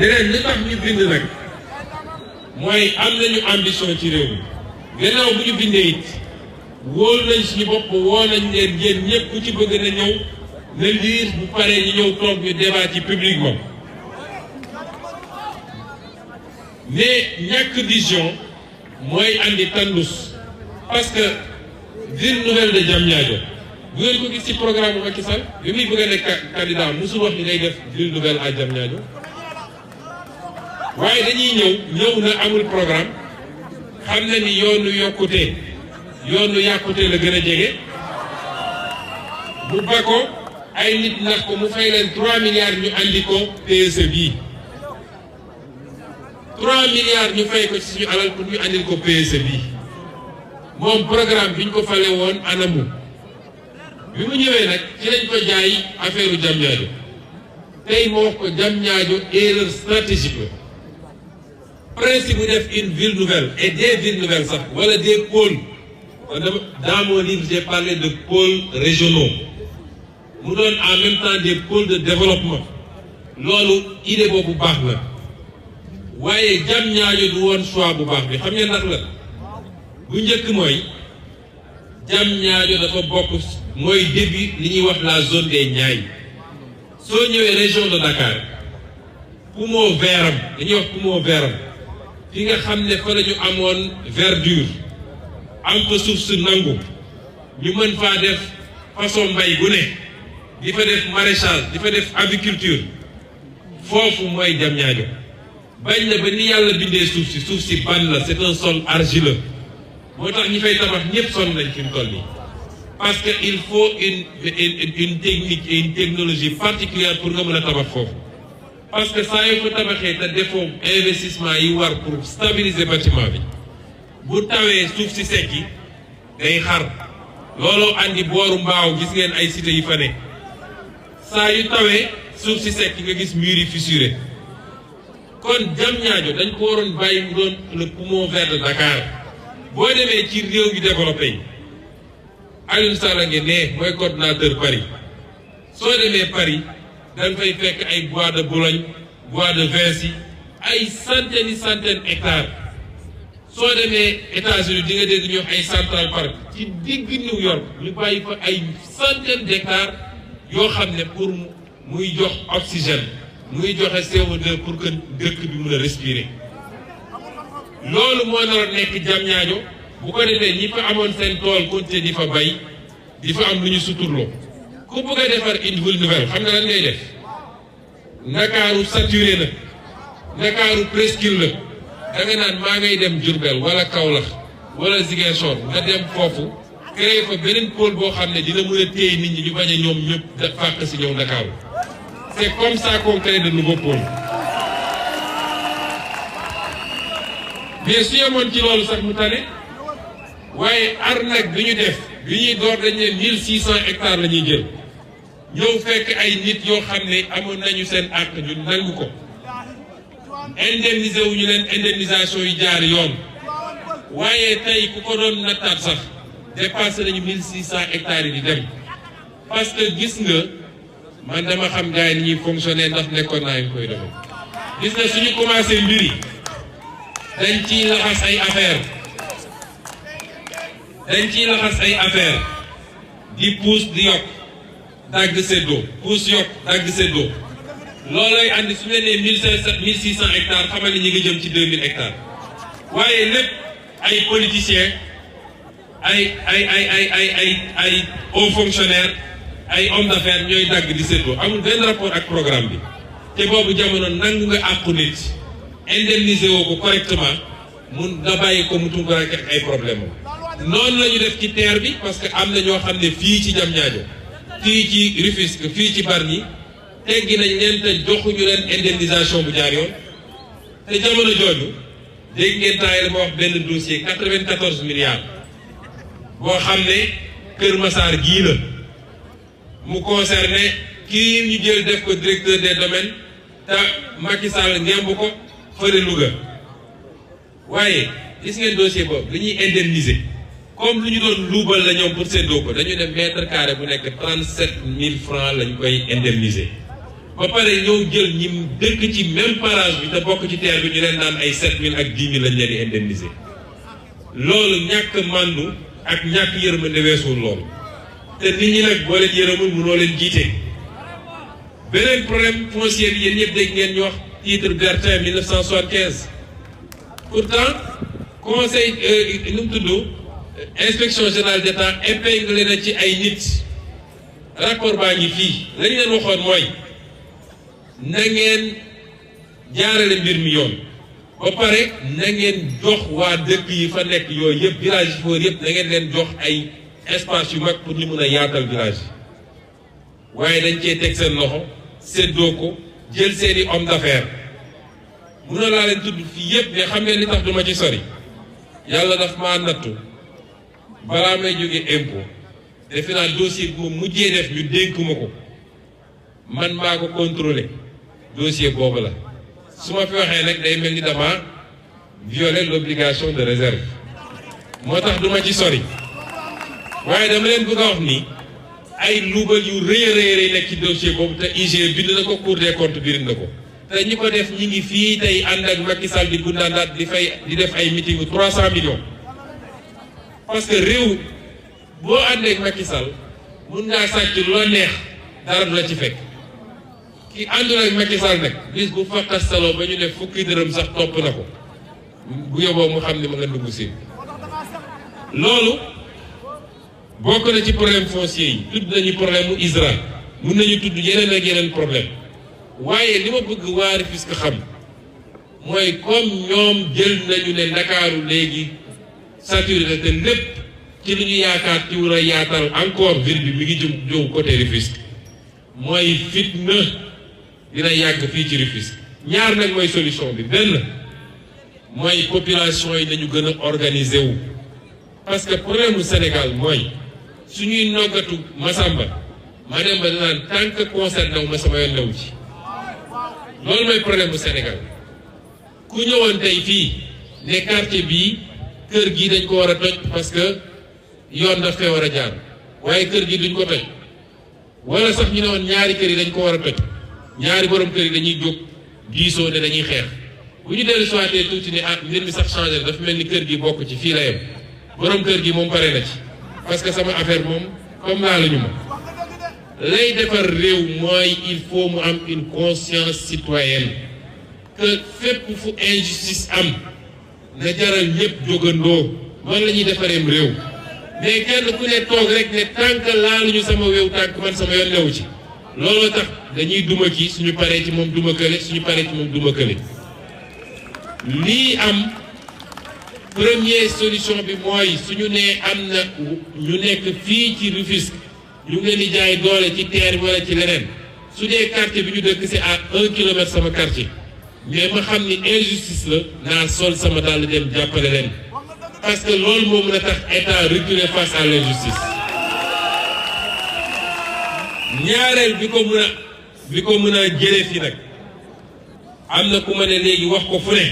leneen li tax ñu bind nag mooy am nañu ambition ci réew mi gannaaw bu ñu bindee it wóolu nañ suñu bopp woo nañ leen yéen ñëpp ku ci bëgg na ñëw na liir bu paree ñu ñëw toog ñu débat ci publiquement mais ñàkk vision mooy andi tandus parce que ville nouvelle de Diamniadio bu ngeen ko gis ci programme bu Macky Sall bi muy bëgg a nekk candidat musul wax ni ngay def ville nouvelle à Diamniadio waaye dañuy ñëw na amul programme xam na ni yoonu yokkute yoonu yàkkute la gën a jege bu ba ko ay nit nax ko mu fay leen 3 milliards ñu andi ko PSE bii 3 milliards ñu fay ko ci suñu alal pour ñu andil ko PSE bii moom programme bi ñu ko fale woon anamu bi mu ñëwee nag ci lañ ko jaay affaire Diamniadio tey moo wax ko Diamniadio erreur stratégique la principe bu def une ville nouvelle et des villes nouvelles sax wala des pôles dans mon livre j'ai parlé de pôles régionaux mu doon en même temps des pôles de développement loolu idée boobu baax na waaye Diamniadio du woon choix bu baax bi xam ngeen ndax la bu njëkk mooy Diamniadio dafa bokk mooy début li ñuy wax la zone des Niayes soo ñëwee région de Dakar poumon vert am dañuy wax poumon vert am fi nga xam ne fa la ñu amoon verdure am fa suuf su nangu ñu mën faa def façon mbay gu ne di fa def maraîchage di fa def aviculture foofu mooy Diamniadio bañ na ba ni yàlla bindee suuf si ban la c'est un sol argileux moo tax ñi fay tabax ñëpp sonn nañ fi mu toll nii parce que il faut une technique et une technologie particulière pour nga mën a tabax foofu parce que saa yoo ko tabaxee te defoo investissement yi war pour stabiliser bâtiment bi bu tawee suuf si sekki day xar looloo andi booru mbaaw gis ngeen ay cité yi fa ne saa yu tawee suuf si sekki nga gis murs yi fissuré kon Diamniadio dañ ko waroon bàyyi mu doon le poumon vert de Dakar boo demee ci réew yu développé yi Alioune Sall ngeen ne mooy coordonnateur Paris soo demee Paris da nga fay fekk ay bois de Boulogne bois de Vinci ay centaines hectares soo demee États-Unis di nga dégg ñu wax ay Central Park ci digg New York ñu bàyyi fa ay centaines d'hectares yoo xam ne pour muy jox oxygène muy joxe CO2 pour que dëkk bi mën a respirer loolu moo nar a nekk Diamniadio bu ko defee ñi fa amoon seen tool continuer di fa bay di fa am lu ñu suturloo ku bëgg a defar une ville nouvelle xam nga lan ngay def Ndakaaru saturé na Ndakaaru presqu'île la da nga naan maa ngay dem Diourbel wala Kaolack wala Ziguinchor nga dem foofu créer fa beneen pôle boo xam ne dina mën a téye nit ñi ñu bañ a ñoom ñëpp da fàq si ñëw Ndakaaru c'est comme ça qu'on crée de nouveaux pôles mais su yemoon ci loolu sax mu tane waaye arnaque bi ñu def bi ñuy door dañ ne 1600 hectares la ñuy jël ñëw fekk ay nit yoo xam ne amoon nañu seen àq ñu nangu ko indemniser wu ñu leen indemnisation yi jaar yoon waaye tey ku ko doon nattaat sax dépassé nañu 1600 hectares yi di dem parce que gis nga man dama xam gars yi ni ñuy fonctionner ndax nekkoon naa ngi koy defee gis nga suñu commencé mbir yi dañ ciy laxas ay affaire di puus di yokk dagg séddoo puus yokk dagg séddoo loolay andi su ñu nee 1600 hectares xamal ni ñu ngi jëm ci 2000 hectares waaye lépp ay politiciens ay hauts fonctionnaires ay hommes d'affaires ñooy dagg di séddoo amul benn rapport ak programme bi te boobu jamono nangu nga àqu nit indemniser woo ko correctement mun nga bàyyi ko mu tungu ak ay problème noonu la ñu def ci terre bi parce que am na ñoo xam ne fii ci Diamniadio fii ci Rufisque fii ci Bargny teggi nañ leen te joxuñu leen indemnisation bu jaar yoon te jamono jooju dégg ngeen taay la ma wax benn dossier 94 milliards boo xam ne Kër Massar gii la mu concerné kii ñu jël def ko directeur des domaines te Macky Sall ngemb ko fële Louga waaye gis ngeen dossier boobu dañuy indemniser comme lu ñu doon luubal la ñoom pour séddoo ko dañu dem mètre carré bu nekk 37 000 francs lañ koy indemniser ba pare ñëw jël ñi dëkk ci même parage bi te bokk ci terre bi ñu leen naan ay 7000 ak 10 000 lañ leen di indemniser loolu ñàkk màndu ak ñàkk yërmande weesuwul loolu te nit ñi nag boo leen yërëmul mënoo leen jiite. beneen problème foncier bi yéen ñëpp dégg ngeen ñu wax titre Bertin 1975 pourtant conseil nu mu tudd inspection générale d'État épinglé na ci ay nit rapport baa ngi fii la ñu leen waxoon mooy na ngeen jaarale mbir mi yoon ba pare na ngeen jox waa dëkk yi fa nekk yooyu yëpp village yi foofu yëpp na ngeen leen jox ay espace yu mag pour ñu mun a yaatal village yi waaye dañ cee teg seen loxo séddoo ko jël seeni homme d'affaires mun na laa leen tudd fii yëpp mais xam ngeen li tax duma ci sori yàlla daf maa nattu balaa may jóge impôt defe naa dossier bi moom mujjee def ñu dénk ma ko man maa ko contrôler dossier boobu la su ma fi waxee nag day mel ni dama violer l'obligation de réserve moo tax duma ci sori waaye dama leen bëgg a wax ni ay luubal yu rëy a rëy nekk ci dossier boobu te IGE bind na ko Cour des comptes bind na ko te ñi ko def ñi ngi fii tey ànd ak Macky Sall di gundaandaat di def ay meeting 300 millions parce que réew boo ànd ak Macky Sall mun ngaa sàcc lu la neex dara du la ci fekk ki àndul ak Macky Sall nag bis bu fakastaloo ba ñu ne fukki dërëm sax topp na ko bu yóbboo mu xam ne ma nga dugg si loolu bokk na ci problème foncier yi tudd nañu problème mu ISRA mun nañu tudd yeneen ak yeneen problème waaye li ma bëgg waa Rufisque xam mooy comme ñoom jël nañu ne Ndakaaru léegi saturé na te lépp ci li ñu yaakaar ci war a yaatal encore ville bi mi ngi jëm côté Rufisque mooy fitna dina yàgg fii ci Rufisque ñaar nag mooy solution bi benn mooy population yi nañu gën a organiser wu parce que problème mu Sénégal mooy suñuy noggatu Massamba ma dem ba danaan tant que concerné wu ma sama yoon newu ci loolu mooy problème mu Sénégal ku ñëwoon tey fii ne quartier bii kër gi dañ ko war a toj parce que yoon daf fee war a jaar waaye kër gi duñ ko toj wala sax ñu ne woon ñaari kër yi dañ ko war a toj ñaari borom kër yi dañuy jóg diisoo ne dañuy xeex bu ñu dellu soité tuuti ne mbir mi sax changé na dafa mel ni kër gi bokk ci fii la yem borom kër gi moom pare na ci parce que sama affaire moom comme naa la ñu ma lay defar réew mooy il faut mu am une conscience citoyenne que fépp fu injustice am na jaral ñëpp jógandoo man la ñuy defareem réew mais kenn ku ne toog rek ne tànk laaluñu sama wéew tànk man sama yoon newu ci looloo tax dañuy duma kii suñu paree ci moom duma kële suñu paree ci moom duma kële lii am première solution bi mooy suñu nee am na ñu nekk fii ci Rufisque ñu ngi leen di jaay doole ci terre bi wala ci leneen su dee quartier bi ñu dëkk c'est à 1 kilomètre sama quartier mais ma xam ni injustice la naa sol sama dàll dem jàppale leen parce que loolu moo mën a tax état reculer face à l'injustice ñaareel bi ko mën a jëlee fii nag am na ku ma ne léegi wax ko fu ne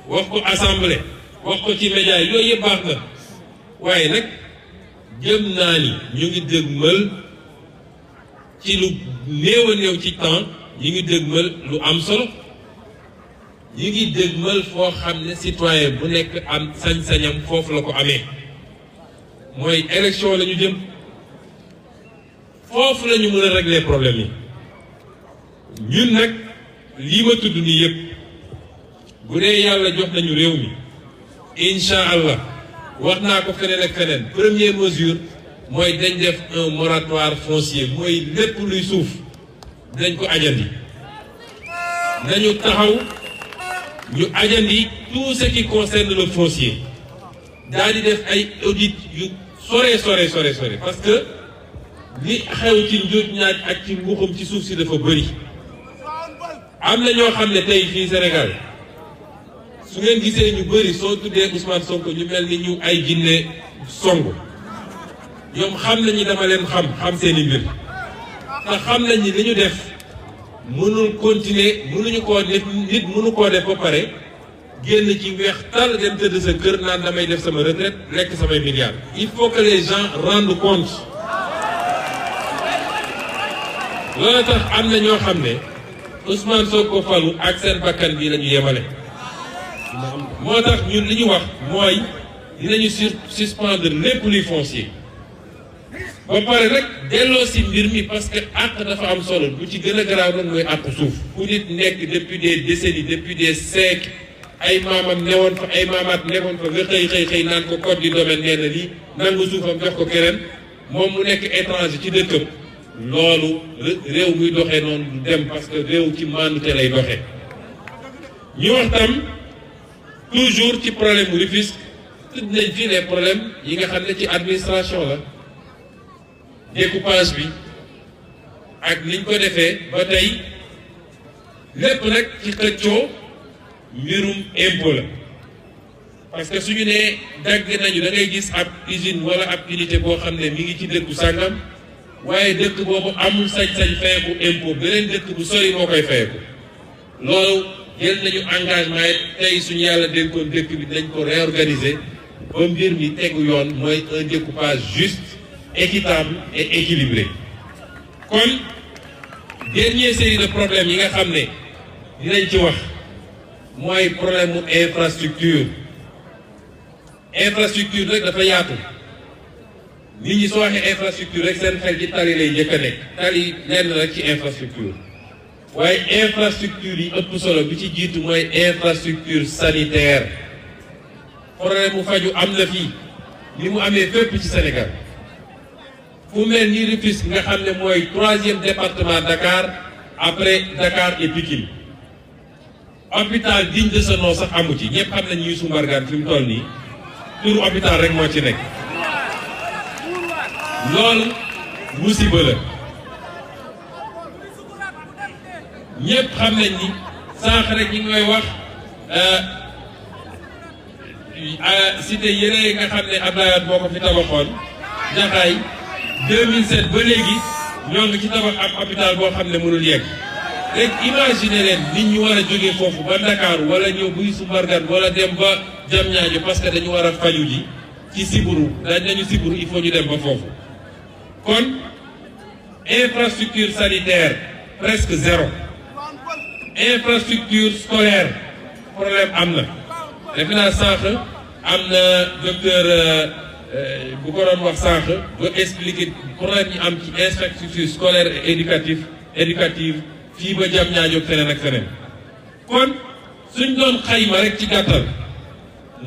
wax ko assemblée wax ko ci média yi yooyu yëpp baax na waaye nag jëm naa ni ñu ngi dëgmal ci lu néew a néew ci temps ñu ngi dëgmal lu am solo ñu ngi dëgmal foo xam ne citoyen bu nekk am sañ-sañam foofu la ko amee mooy élection la ñu jëm foofu la ñu mën a régler problème yi ñun nag lii ma tudd nii yëpp bu dee yàlla jox nañu réew mi incha allah wax naa ko feneen ak feneen première mesure mooy dañ def un moratoire foncier mooy lépp luy suuf dañ ko ajandi nañu taxaw ñu ajandi tout ce qui concerne le foncier daal di def ay audit yu sore parce que li xew ci njuuj ñaaj ak ci mbuxum ci suuf si dafa bëri am na ñoo xam ne tey fii Sénégal su ngeen gisee ñu bëri soo tuddee Ousmane Sonko ñu mel ni ñu ay jinne songu ñoom xam nañu dama leen xam seeni mbir te xam nañ ni li ñu def mënul continuer mënuñu koo def nit mënu koo def ba pare génn ci weex tal dem tëdd sa kër naan damay def sama retraite lekk samay milliards. Il faut que les gens rendent compte loolu tax am na ñoo xam ne Ousmane Sonko falu ak seen bakkan bi la ñu yemale. moo tax ñun li ñu wax mooy dinañu suspendre lépp luy foncier ba pare rek delloo si mbir mi parce que àq dafa am solo bu ci gën a garaaw nag mooy àq suuf. fu nit nekk depuis des décennies depuis des siècles ay maamam newoon fa ay maamaat nekkoon fa nga xëy naan ko code du domaine nee na lii nangu suufam jox ko keneen moom mu nekk étranger ci dëkkam loolu réew muy doxee noonu du dem parce que réew ci maandute lay doxee. ñu wax tam toujours ci problème mu Rufisque tudd nañ fii les problèmes yi nga xam ne ci administration la découpage bi ak niñ ko defee ba tey lépp nag ci xëccoo mbirum impôt la parce que suñu nee dagg nañu da ngay gis ab usine wala ab unité boo xam ne mi ngi ci dëkku sàngam waaye dëkk boobu amul sañ-sañ fayeku impôt beneen dëkk bu sori moo koy fayeku loolu jël nañu engagement yi tey suñu yàlla dénkoon dëkk bi dañ ko réorganiser ba mbir mi tegu yoon mooy un découpage juste équitable et équilibré. kon dernière série de problèmes yi nga xam ne dinañ ci wax mooy problème mu infrastructure rek dafa yaatu nit ñi soo waxee infrastructure rek seen xel ci tali lay njëkk a nekk tali lenn rek ci infrastructure waaye infrastructure yi ëpp solo bi ci jiitu mooy infrastructure sanitaire problème mu faju am na fii ni mu amee fépp ci Sénégal fu mel ni Rufisque nga xam ne mooy 3e département Dakar après Dakar et Pikine hôpital digne de ce nom sax amu ci ñëpp xam nañ Youssou Mbargane fi mu toll nii turu hôpital rek moo ci nekk loolu musiba la ñëpp xam nañ ni sànq rek ñi ngi koy wax cité yële nga xam ne Abdoulaye Wade moo ko fi tabaxoon Jaxaay 2007 ba léegi ñoo ngi ci tabax ab hôpital boo xam ne mënul yegg rek imaginer leen nit ñu war a jógee foofu ba Dakar wala ñëw buy su Mbargane wala dem ba Diamniadio parce que dañu war a faju ji ci siburu dañu siburu il faut ñu dem ba foofu kon infrastructure sanitaire presque zéro infrastructure scolaire problème am na defe naa sànq am na docteur bu ko doon wax sànq ba expliquer problème yi am ci infrastructure scolaire et éducative fii ba Diamniadio feneen ak feneen kon suñ doon xayma rek ci gàttal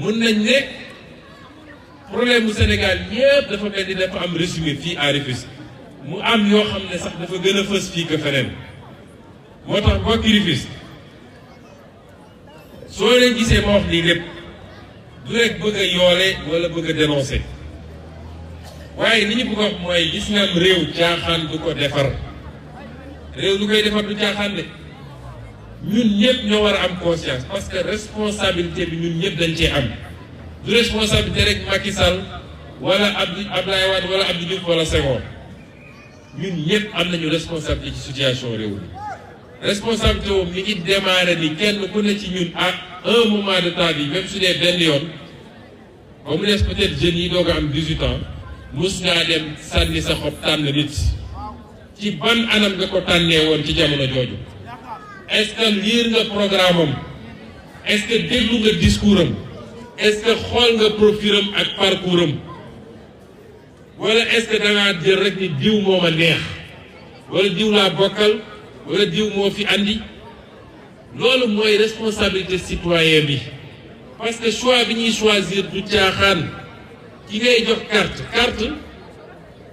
mun nañ ne problème mu Sénégal yëpp dafa mel ni dafa am résumé fii à Rufisque mu am yoo xam ne sax dafa gën a fës fii que feneen moo tax mbokki Rufisque soo leen gisee ma wax lii lépp du rek bëgg a yoole wala bëgg a dénoncer waaye li ñu bëgg a wax mooy gis nga am réew caaxaan du ko defar réew lu koy defar du caaxaan de ñun ñëpp ñoo war a am conscience parce que responsabilité bi ñun ñëpp dañ cee am du responsabilité rek Macky Sall wala Abdoulaye Wade wala Abdou Diouf wala Senghor ñun ñëpp am nañu responsabilité ci situation réew mi responsabilité boobu mi ngi démarré ni kenn ku ne ci ñun à un moment de temps bi même su dee benn yoon ba mu des peut-être jeunes yi doog a am 18 ans mus ngaa dem sànni sa xob tànn nit ci ban anam nga ko tànnee woon ci jamono jooju est-ce que lire nga programme am est-ce que déglu nga discours am est-ce que xool nga profil am ak parcours am wala est-ce que da ngaa jël rek ni diw moo ma neex wala diw laa bokkal wala diw moo fi andi loolu mooy responsabilité citoyen bi parce que choix bi ñuy choisir du caaxaan ki ngay jox carte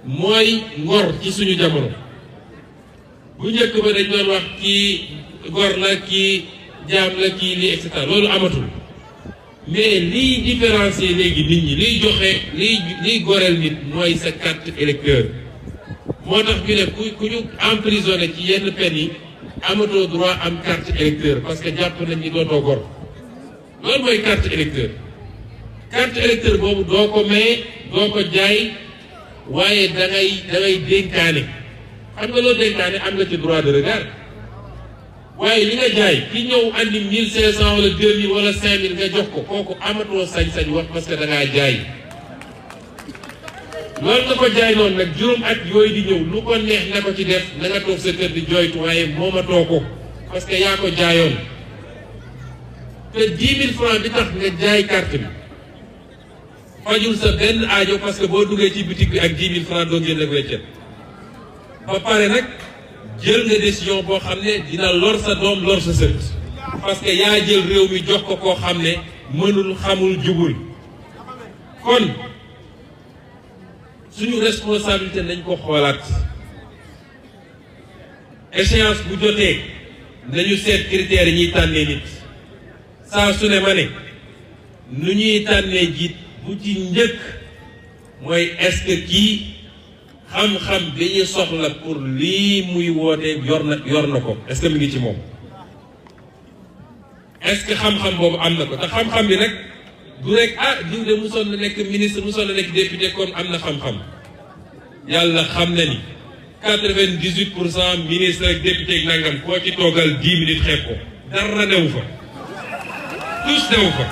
mooy ngor ci suñu jamono bu njëkk ba dañ doon wax kii gor la kii jaam la kii lii et cetera loolu amatul mais liy différencier léegi nit ñi liy joxe liy goreel nit mooy sa carte électeur moo tax ñu ne ku ñu emprisonné ci yenn peine yi amatoo droit am carte électeur parce que jàpp nañ ni dootoo gor loolu mooy carte électeur boobu doo ko may doo ko jaay waaye da ngay dénkaane xam nga loolu dénkaane am nga ci droit de regard waaye li nga jaay ki ñëw andi 1500 wala 2000 wala 5000 nga jox ko kooku amatoo sañ-sañ wax parce que da ngaa jaay loolu nga ko jaay noonu nag juróom at yooyu di ñëw lu ko neex na ko ci def na nga toog sa kër di jooytu waaye moomatoo ko parce que yaa ko jaayoon te 10 000 francs bi tax nga jaay carte bi fajul sa benn aajo parce que boo duggee ci boutique bi ak 10 000 francs doo génn ak weccet ba pare nag jël nga décision boo xam ne dina lor sa doom lor sa sët parce que yaa jël réew mi jox ko koo xam ne mënul xamul jubul kon suñu responsabilité nañ ko xoolaat échéance bu jotee nañu seet critères yi ñuy tànnee nit saa su ne ma ne nu ñuy tànnee jiit bu ci njëkk mooy est-ce que kii xam-xam bi ñu soxla pour lii muy woote yor na ko est-ce que mi ngi ci moom est-ce que xam-xam boobu am na ko te xam-xam bi nag du rek diw de musoon na nekk ministre musoon na nekk député kon am na xam-xam yàlla xam na ni 98% ministre ak député ak nangam koo ci toogal 10 minutes xeeb ko dara newu fa tous newu fa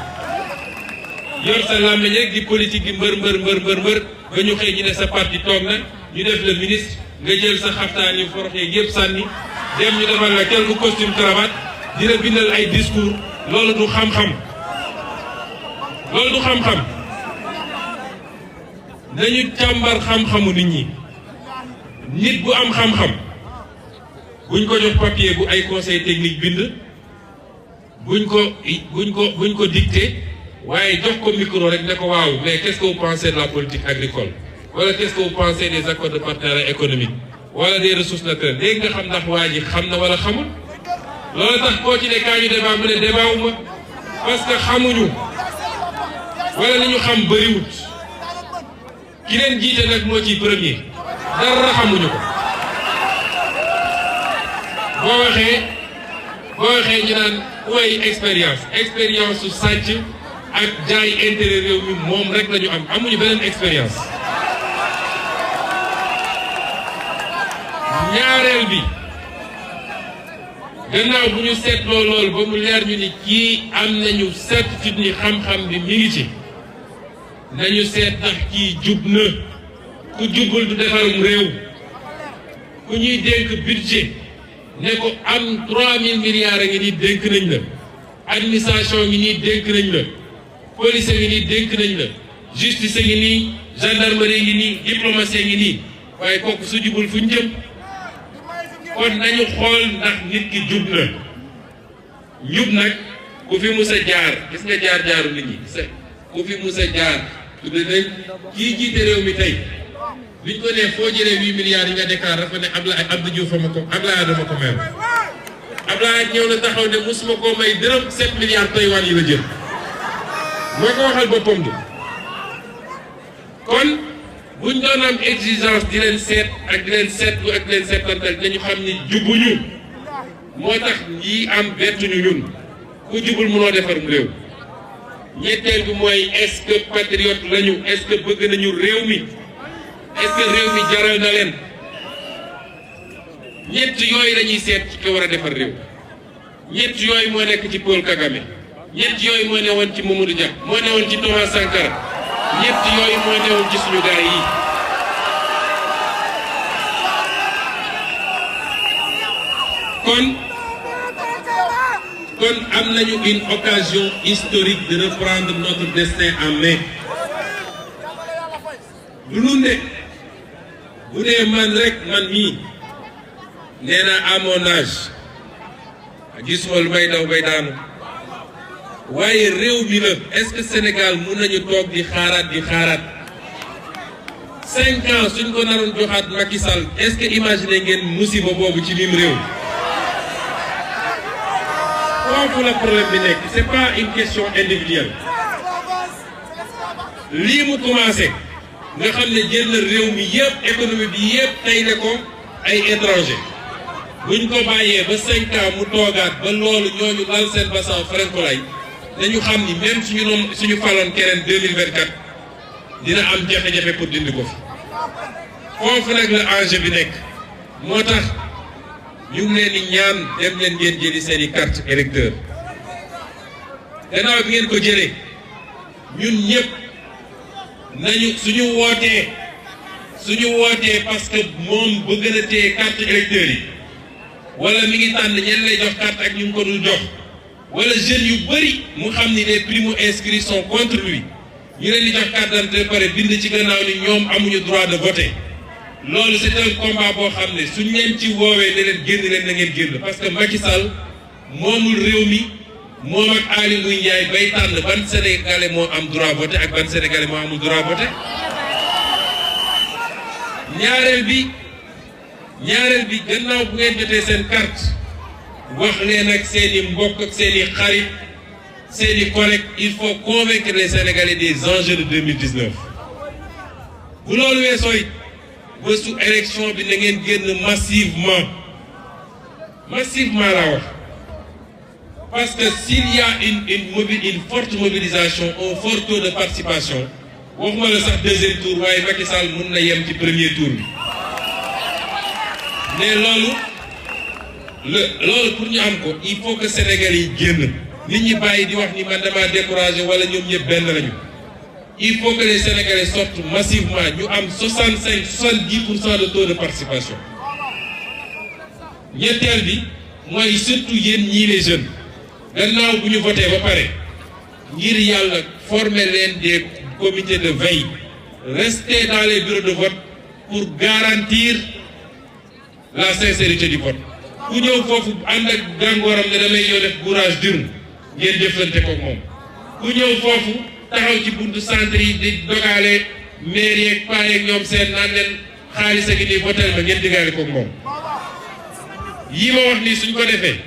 yor sa làmmiñ rek di politique gi mbër ba ñu xëy ñu ne sa parti toog na ñu def le ministre nga jël sa xaftaan yu foroxee yëpp sànni dem ñu defal la quelque costume cravate dina bindal ay discours loolu du xam-xam loolu du xam-xam nañu càmbar xam-xamu nit ñi nit bu am xam-xam buñ ko jox papier bu ay conseil technique bind buñ ko dicté waaye jox ko micro rek ne ko waaw mais qu'est-ce que vous pensez de la politique agricole wala qu'est-ce que vous pensez des accords de partenariat économique wala des ressources naturelles léegi nga xam ndax waa ji xam na wala xamul loolu tax koo ci ne kaa ñu débat mu ne débat wu ma parce que xamuñu wala li ñu xam bëriwut ki leen jiite nag moo ciy premier dara xamuñu ko boo waxee ñu naan way expérience su sàcc ak jaay intérêt réew mi moom rek la ñu am amuñu beneen expérience ñaareel bi gannaaw bu ñu seetloo loolu ba mu leer ñu ni kii am nañu certitude ni xam-xam bi mi ngi ci nañu seet ndax kii jub na ku jubul du defarum réew ku ñuy dénk budget ne ko am 3000 milliards a ngi nii dénk nañ la administration ngi nii dénk nañ la police ngi nii dénk nañ la justice ngi nii gendarmerie ngi nii diplomatie ngi nii waaye kooku su jubul fu ñu jëm kon nañu xool ndax nit ki jub na jub nag ku fi mus a jaar gis nga jaar-jaaru nit ñi ku fi mus a jaar tudde nañ kii jiite réew mi tey biñ ko nee foo jëlee 8 milliards yi nga déclaré dafa ne Abdou Diouf ma ko Abdoulaye dama ko mel Abdoulaye ñëw na taxaw ne musuma koo may dërëm 7 milliards Taïwan yi la jël moo ko waxal boppam du kon buñ doon am exigence di leen seet ak di leen seetlu ak di leen seetantal dañu xam ni jubuñu moo tax yi am bettuñu ñun ku jubul mënoo defarum réew ñetteel bi mooy est-ce que patriote lañu est-ce que bëgg nañu réew mi est-ce que réew mi jaral na leen ñett yooyu lañuy seet ci ko war a defar réew ñett yooyu moo nekk ci Paul Kagame ñett yooyu moo newoon ci Mamadou Dia moo newoon ci Thomas Sankara ñett yooyu moo newoon ci suñu gaay yi kon am nañu une occasion historique de reprendre notre destin en main du nun de bu dee man rek man mii nee na à mon âge gisuma lu may daw bay daanu waaye réew mi la est-ce que Sénégal mun nañu toog di xaaraat 5 ans suñ ko naroon joxaat Macky Sall est-ce que imaginer ngeen musiba boobu ci lim réew foofu la problème bi nekk c'est pas une question individuelle lii mu commencé nga xam ne jël na réew mi yëpp économie bi yëpp tey ne ko ay étranger buñ ko bàyyee ba 5 ans mu toogaat ba loolu ñooñu lal seen bassan francolay dañu xam ni même suñu faloon keneen 2024 dina am jafe-jafe pour dindi ko fi foofu nag la enjeu bi nekk moo tax ñu ngi leen di ñaan dem leen ngeen jëli seen i carte électeur gannaaw bi ngeen ko jëlee ñun ñëpp nañu suñu wootee suñu wootee parce que moom bëgg na téye carte électeur yi wala mi ngi tànn ñenn lay jox carte ak ñu ngi ko dul jox wala jeunes yu bëri mu xam ni les primo-inscrits sont contre lui ñu leen di jox carte d'identité pare bind ci gannaaw ni ñoom amuñu droit de voter loolu c'est un combat boo xam ne suñ leen ci woowee ne leen génn leen na ngeen génn parce que Macky Sall moomul réew mi moom ak Aly Ngouille Ndiaye bay tànn ban sénégalais moo am droit voter ak ban sénégalais moo amul droit voter ñaareel bi gannaaw bu ngeen jotee seen carte wax leen ak seeni mbokk ak seeni xarit seeni collègues il faut convaincre les Sénégalais des enjeux de 2019 bu loolu weesoo it bésu élection bi na ngeen génn massivement laa wax parce que s'il y a une forte mobilisation un fort taux de participation waxuma la sax deuxième tour waaye Macky Sall mën na yem ci premier tour bi mais loolu pour ñu am ko il faut que Sénégal yi génn nit ñi bàyyi di wax ni man dama découragé wala ñoom ñëpp benn lañu il faut que les Sénégalais sortent massivement ñu am 70% de taux de participation ñetteel bi mooy surtout yéen ñii les jeunes gannaaw bu ñu voté ba pare ngir yàlla former leen des comités de veille rester dans les bureaux de vote pour garantir la sincérité du vote ku ñëw foofu ànd ak gàngooram ne damay ñëw def bourrage d'urne ngeen jëflante ko moom ku ñëw foofu taxaw ci buntu centre yi di dogaale maire yeeg paa yeeg ñoom seen naan leen xaalis a ngi nii votel ma ngeen digaale ko moom yi ma wax nii suñ ko defee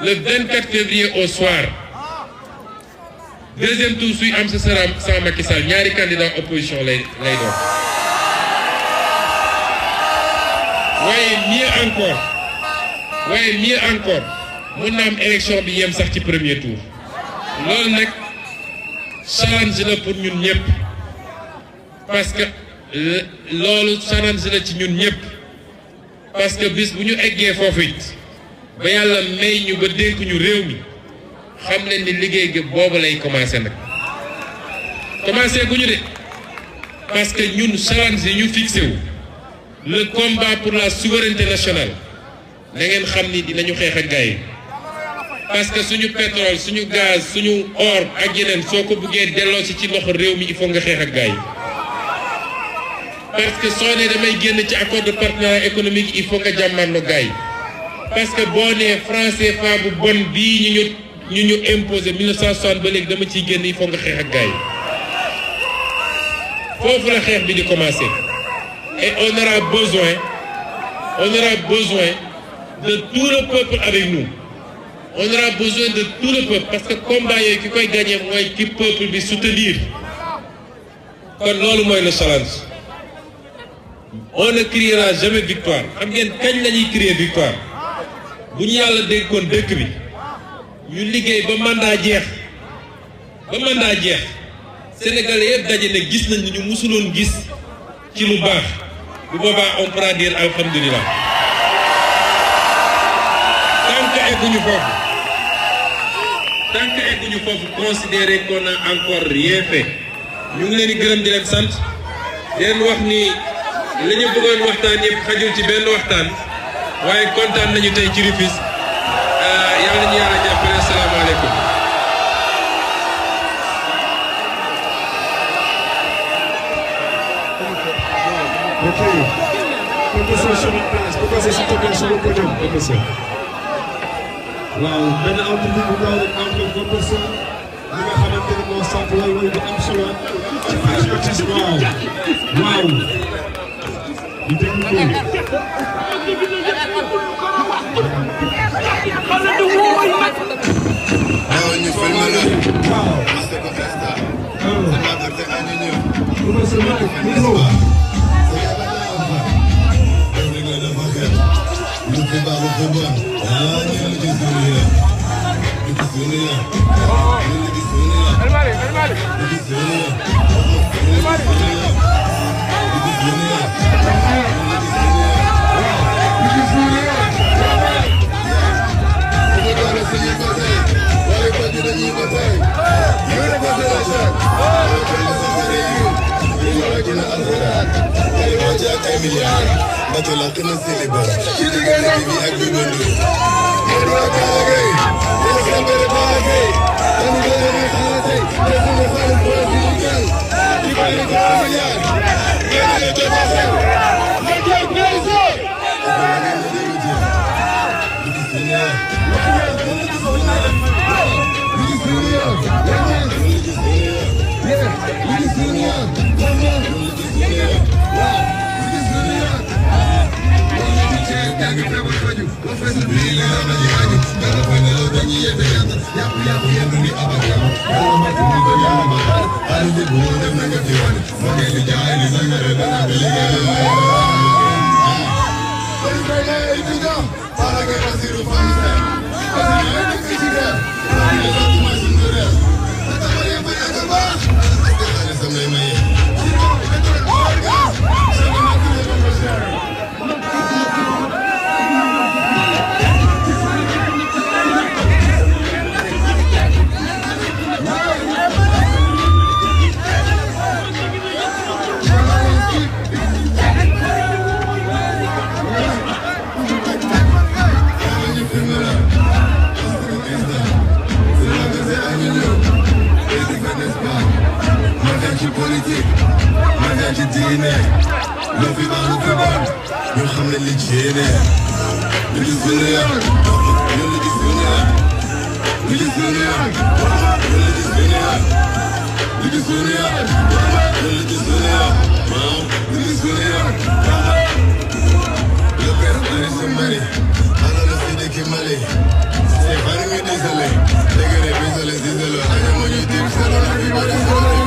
le 24 février au soir deuxième tour suy am ce sera sans Macky Sall ñaari candidat opposition lay doon waaye mieux encore mën na am élection bi yem sax ci premier tour loolu nag challenge la pour ñun ñëpp parce que loolu challenge la ci ñun ñëpp parce que bis bu ñu eggee foofu it ba yàlla may ñu ba dénk ñu réew mi xam leen ni liggéey gi boobu lay commencé nag commencé gu ñu de parce que ñun challenge yi ñu fixé wu le combat pour la souveraineté nationale da ngeen xam ni dinañu xeex ak gars yi parce que suñu pétrole suñu gaz suñu or ak yeneen soo ko buggee delloo ci loxo réew mi il faut nga xeex ak gars yi parce que soo ne damay génn ci accord de partenariat économique il faut nga jàmmarloo gars yi parce que boo nee franc CFA bu bon bii ñu imposé 1960 ba léegi dama ciy génn il faut nga xeex ak gars yi foofu la xeex bi di commencer et on aura besoin de tout le peuple avec nous on aura besoin de tout le peuple parce que combat yooyu ki koy gagner mooy ki peuple bi soutenir kon loolu mooy le challenge on ne criera jamais victoire xam ngeen kañ la ñuy crier victoire bu ñu yàlla dénkoon dëkk bi ñu liggéey ba mandat jeex Sénégalais yëpp daje ne gis nañ ni ñu musuloon gis ci lu baax bu boobaa on pourra dire alhamdulilah tant que egguñu foofu considérer qu'on a encore rien fait ñu ngi leen di gërëm di leen sant di leen wax ni li ñu bëggoon waxtaan yëpp xajul ci benn waxtaan waaye kontaan nañu tey ci Rufisque yàlla nañu yàlla jàppale asalaamaaleykum. Ok. Professeur sur une place. Professeur s'il te plaît sur le podium. Professeur. waaw benn entrevue bu gaaw rek entre professeur li nga xamante ne moo sant way way bu am solo ci patriotisme waaw ñu déglu ko. waaw ñu filmé la. waaw. c'est ko festa. c'est pas que c'est un union. professeur micro. lu fi baax lu fi bon. ah ñu ngi gis suñu yéen. ñu gis suñu yéen. ñu ngi gis suñu yéen. ñu gis suñu yéen. Alhamdulillah. ay milliards bato la kenn seeni bor ci diggante bi ak bi bëndu yéen waa Kaagay yéen sambere Kaagay dañu gën a xalaatay te suñu xaalis boo di liggéey di ko ay milliards ngeen ay jotaase ma jël président politique magal ci diine lu fi baax lu fi bon ñu xam ne li ci yéene lu ci suñu yoon ñu lu ci suñu yoon lu ci suñu yoon lu ci suñu yoon lu ci suñu yoon lu ci suñu yoon lu ci suñu yoon le père de Mali ana la sidi ki Mali c'est pas ñu désolé dégere désolé désolé ana mo ñu dim solo la fi bari solo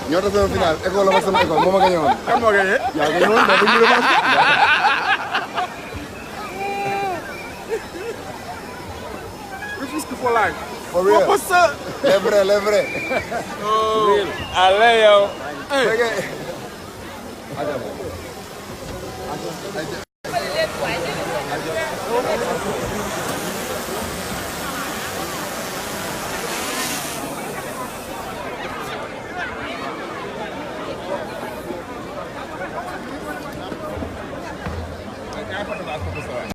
ñoo tax sama final école la ma sama école moo ma gagné woon. kan moo gagné. yaa gagné woon dafa ñu revanche. for life. For real. What's up? Les vrais, les vrais. Oh, allez yo. Hey.